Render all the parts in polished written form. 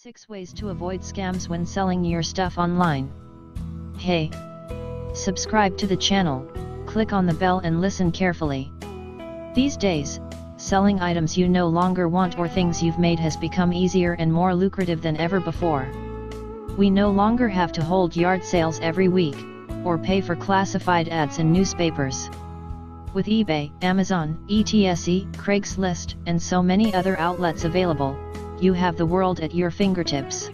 6 ways to avoid scams when selling your stuff online. Hey! Subscribe to the channel, click on the bell and listen carefully. These days, selling items you no longer want or things you've made has become easier and more lucrative than ever before. We no longer have to hold yard sales every week, or pay for classified ads in newspapers. With eBay, Amazon, etc., Craigslist, and so many other outlets available, you have the world at your fingertips.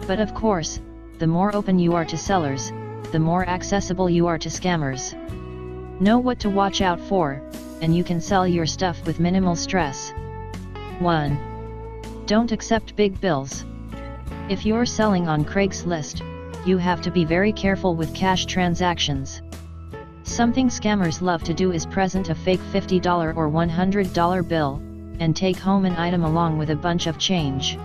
But of course, the more open you are to sellers, the more accessible you are to scammers. Know what to watch out for, and you can sell your stuff with minimal stress. 1. Don't accept big bills. If you're selling on Craigslist, you have to be very careful with cash transactions. Something scammers love to do is present a fake $50 or $100 bill, and take home an item along with a bunch of change.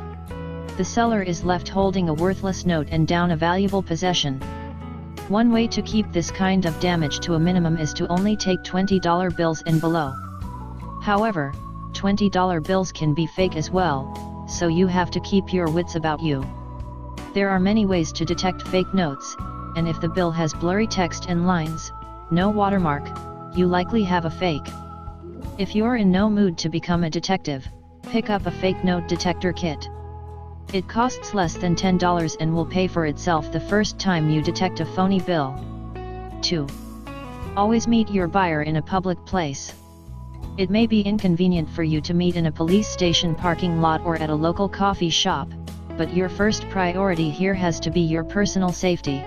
The seller is left holding a worthless note and down a valuable possession. One way to keep this kind of damage to a minimum is to only take $20 bills and below. However, $20 bills can be fake as well, so you have to keep your wits about you. There are many ways to detect fake notes, and if the bill has blurry text and lines, no watermark, you likely have a fake. If you're in no mood to become a detective, pick up a fake note detector kit. It costs less than $10 and will pay for itself the first time you detect a phony bill. 2. Always meet your buyer in a public place. It may be inconvenient for you to meet in a police station parking lot or at a local coffee shop, but your first priority here has to be your personal safety.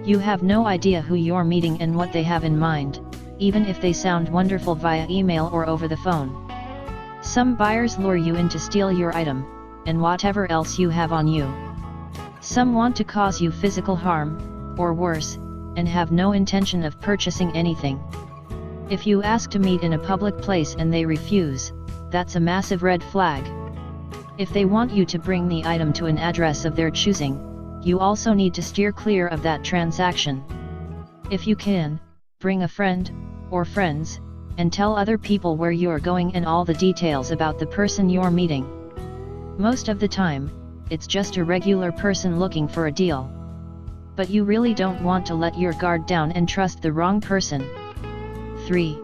You have no idea who you're meeting and what they have in mind, even if they sound wonderful via email or over the phone. Some buyers lure you in to steal your item, and whatever else you have on you. Some want to cause you physical harm, or worse, and have no intention of purchasing anything. If you ask to meet in a public place and they refuse, that's a massive red flag. If they want you to bring the item to an address of their choosing, you also need to steer clear of that transaction. If you can, bring a friend, or friends, and tell other people where you're going and all the details about the person you're meeting. Most of the time, it's just a regular person looking for a deal. But you really don't want to let your guard down and trust the wrong person. 3.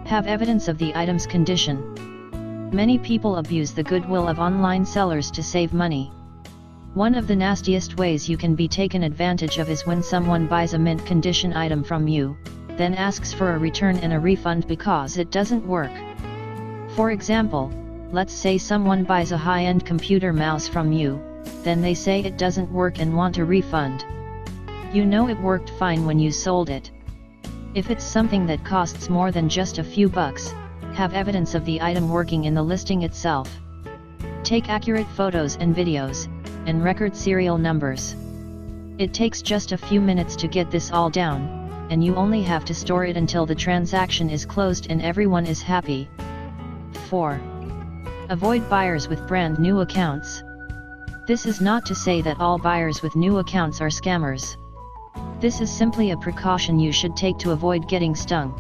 Have evidence of the item's condition. Many people abuse the goodwill of online sellers to save money. One of the nastiest ways you can be taken advantage of is when someone buys a mint condition item from you, then asks for a return and a refund because it doesn't work. For example, let's say someone buys a high-end computer mouse from you, then they say it doesn't work and want a refund. You know it worked fine when you sold it. If it's something that costs more than just a few bucks, have evidence of the item working in the listing itself. Take accurate photos and videos, and record serial numbers. It takes just a few minutes to get this all down, and you only have to store it until the transaction is closed and everyone is happy. 4. Avoid buyers with brand new accounts. This is not to say that all buyers with new accounts are scammers. This is simply a precaution you should take to avoid getting stung.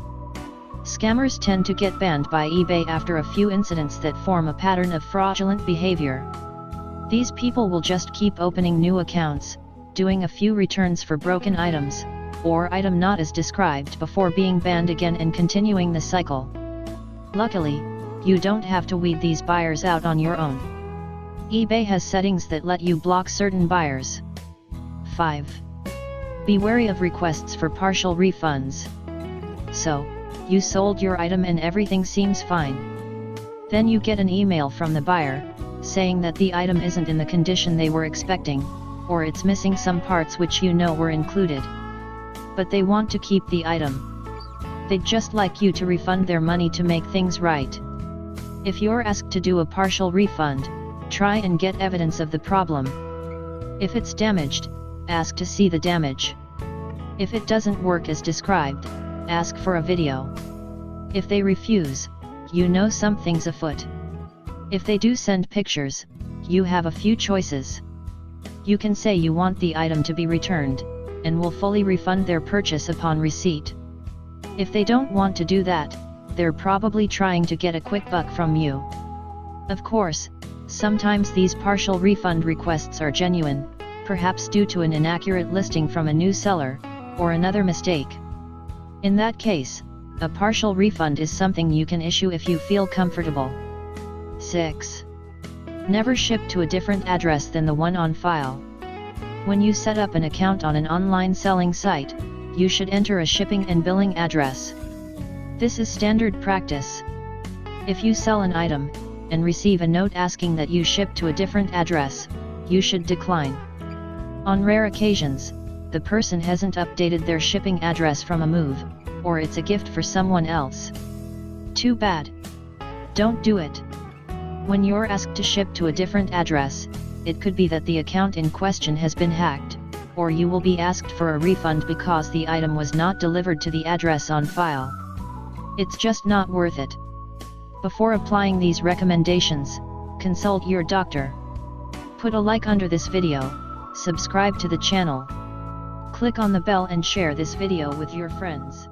Scammers tend to get banned by eBay after a few incidents that form a pattern of fraudulent behavior. These people will just keep opening new accounts, doing a few returns for broken items, or item not as described before being banned again and continuing the cycle. Luckily, you don't have to weed these buyers out on your own. eBay has settings that let you block certain buyers. 5. Be wary of requests for partial refunds. So, you sold your item and everything seems fine. Then you get an email from the buyer, saying that the item isn't in the condition they were expecting, or it's missing some parts which you know were included. But they want to keep the item. They'd just like you to refund their money to make things right. If you're asked to do a partial refund, try and get evidence of the problem. If it's damaged, ask to see the damage. If it doesn't work as described, ask for a video. If they refuse, you know something's afoot. If they do send pictures, you have a few choices. You can say you want the item to be returned, and will fully refund their purchase upon receipt. If they don't want to do that, they're probably trying to get a quick buck from you. Of course, Sometimes these partial refund requests are genuine, perhaps due to an inaccurate listing from a new seller, or another mistake. In that case, a partial refund is something you can issue if you feel comfortable. 6. Never ship to a different address than the one on file. When you set up an account on an online selling site, you should enter a shipping and billing address. This is standard practice. If you sell an item, and receive a note asking that you ship to a different address, you should decline. On rare occasions, the person hasn't updated their shipping address from a move, or it's a gift for someone else. Too bad. Don't do it. When you're asked to ship to a different address, it could be that the account in question has been hacked, or you will be asked for a refund because the item was not delivered to the address on file. It's just not worth it. Before applying these recommendations, consult your doctor. Put a like under this video, subscribe to the channel. Click on the bell and share this video with your friends.